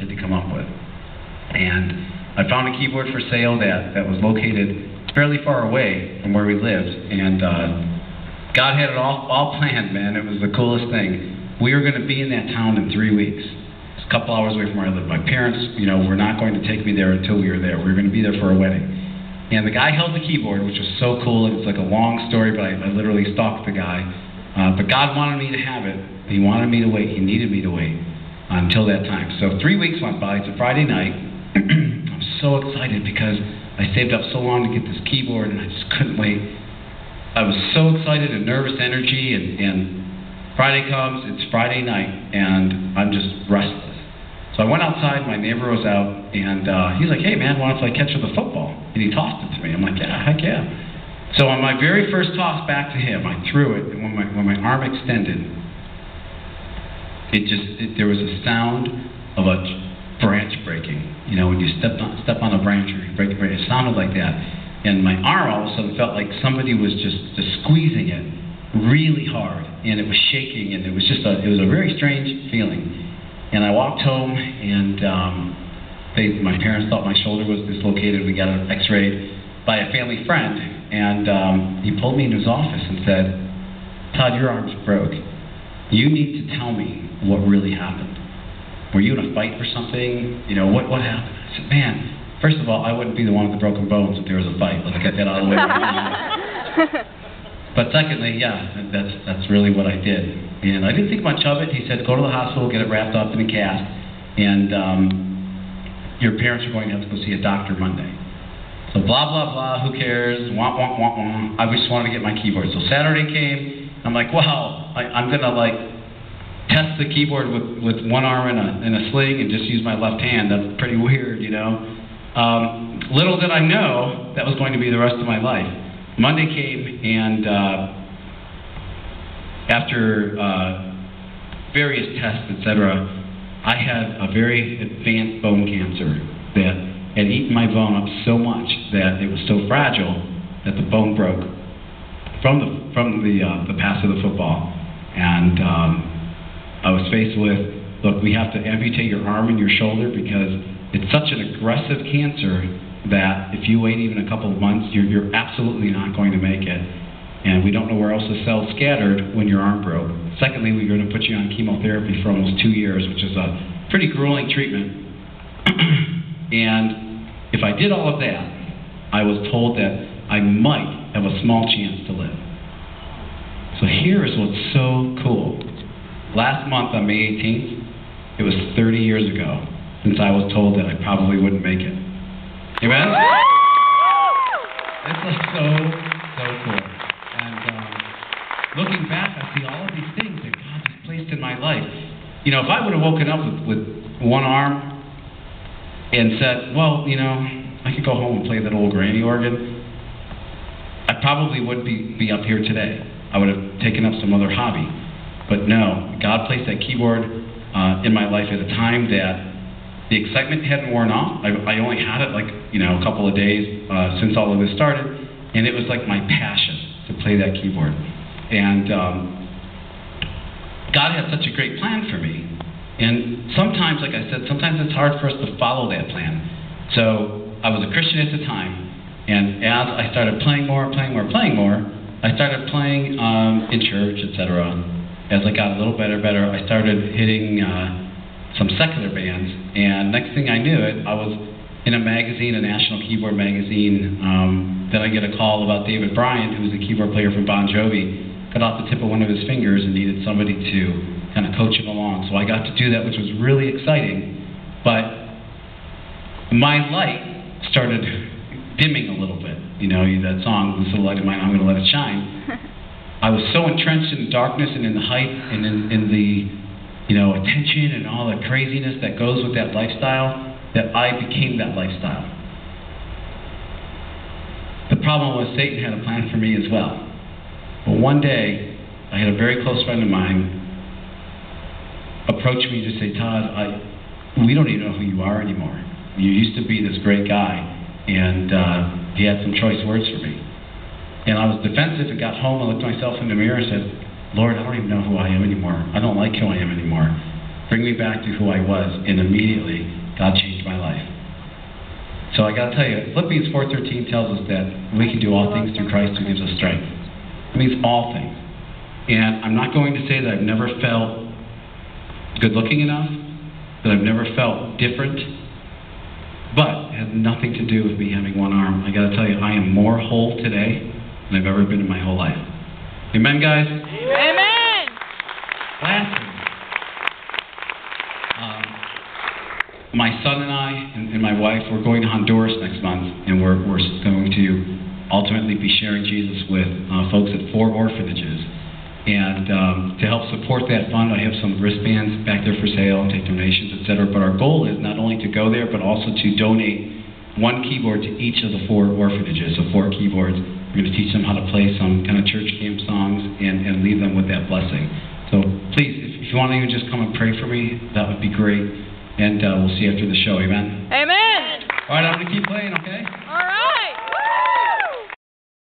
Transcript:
kid to come up with. And I found a keyboard for sale that was located fairly far away from where we lived, and God had it all planned, man. It was the coolest thing. We were going to be in that town in 3 weeks. It's a couple hours away from where I lived. My parents, were not going to take me there until we were there. We were going to be there for a wedding. And the guy held the keyboard, which was so cool. It's like a long story, but I literally stalked the guy. But God wanted me to have it. He wanted me to wait. He needed me to wait until that time. So 3 weeks went by. It's a Friday night. I'm so excited because I saved up so long to get this keyboard, and I just couldn't wait. I was so excited and nervous energy, and Friday comes, it's Friday night, and I'm just restless. So I went outside, my neighbor was out, and he's like, hey man, why don't I catch you with a football? And he tossed it to me. I'm like, yeah, heck yeah. So on my very first toss back to him, I threw it, and when my arm extended, there was a sound of a branch breaking. When you step on a branch or you break a branch, it sounded like that. And my arm all of a sudden felt like somebody was just squeezing it really hard, and it was shaking, and it was a very strange feeling. And I walked home, and my parents thought my shoulder was dislocated. We got an x-rayed by a family friend, and he pulled me into his office and said, Todd, your arm's broke. You need to tell me what really happened. Were you in a fight or something? What happened? I said, man, first of all, I wouldn't be the one with the broken bones if there was a fight. Let's get that out of the way. But secondly, yeah, that's really what I did. And I didn't think much of it. He said, go to the hospital, get it wrapped up in a cast, and your parents are going to have to go see a doctor Monday. So blah, blah, blah, who cares, wah, wah, wah, wah. I just wanted to get my keyboard. So Saturday came, I'm like, wow, I'm going to test the keyboard with one arm in a sling and just use my left hand. That's pretty weird, Little did I know that was going to be the rest of my life. Monday came, and after various tests, etc., I had a very advanced bone cancer that had eaten my bone up so much that it was so fragile that the bone broke from the pass of the football. And I was faced with, look, we have to amputate your arm and your shoulder because it's such an aggressive cancer that if you wait even a couple of months, you're absolutely not going to make it. And we don't know where else the cells scattered when your arm broke. Secondly, we're going to put you on chemotherapy for almost 2 years, which is a pretty grueling treatment. And if I did all of that, I was told that I might have a small chance to live. So here is what's so cool. Last month on May 18th, it was 30 years ago since I was told that I probably wouldn't make it. Amen? It's so cool. And looking back, I see all of these things that God has placed in my life. If I would have woken up with one arm and said, well, I could go home and play that old granny organ, I probably would be up here today. I would have taken up some other hobby. But no, God placed that keyboard in my life at a time that the excitement hadn't worn off. I only had it a couple of days since all of this started, and it was like my passion to play that keyboard. And God had such a great plan for me. And sometimes, like I said, sometimes it's hard for us to follow that plan. So I was a Christian at the time, and as I started playing more, I started playing in church, etc. As I got a little better, I started hitting some secular bands, and next thing I knew it, I was in a magazine, a national keyboard magazine. Then I get a call about David Bryant, who's a keyboard player from Bon Jovi, cut off the tip of one of his fingers and needed somebody to kind of coach him along. So I got to do that, which was really exciting, but my light started dimming a little bit. That song, "This Little Light of Mine, I'm Gonna Let It Shine." I was so entrenched in darkness and in the hype and in the attention and all the craziness that goes with that lifestyle that I became that lifestyle. The problem was Satan had a plan for me as well. But one day, I had a very close friend of mine approach me to say, Todd, we don't even know who you are anymore. You used to be this great guy, and he had some choice words for me. And I was defensive and got home and looked myself in the mirror and said, Lord, I don't even know who I am anymore. I don't like who I am anymore. Bring me back to who I was. And immediately, God changed my life. So I got to tell you, Philippians 4:13 tells us that we can do all things through Christ who gives us strength. It means all things. And I'm not going to say that I've never felt good looking enough, that I've never felt different, but it has nothing to do with me having one arm. I got to tell you, I am more whole today than I've ever been in my whole life. Amen, guys? Amen! Lastly, my son and I and my wife, we're going to Honduras next month, and we're going to ultimately be sharing Jesus with folks at 4 orphanages. And to help support that fund, I have some wristbands back there for sale, take donations, etc. But our goal is not only to go there, but also to donate 1 keyboard to each of the 4 orphanages, so 4 keyboards. We're going to teach them how to play some kind of church camp songs and leave them with that blessing. So please, if you want to even just come and pray for me, that would be great. And we'll see you after the show. Amen? Amen! All right, I'm going to keep playing, okay?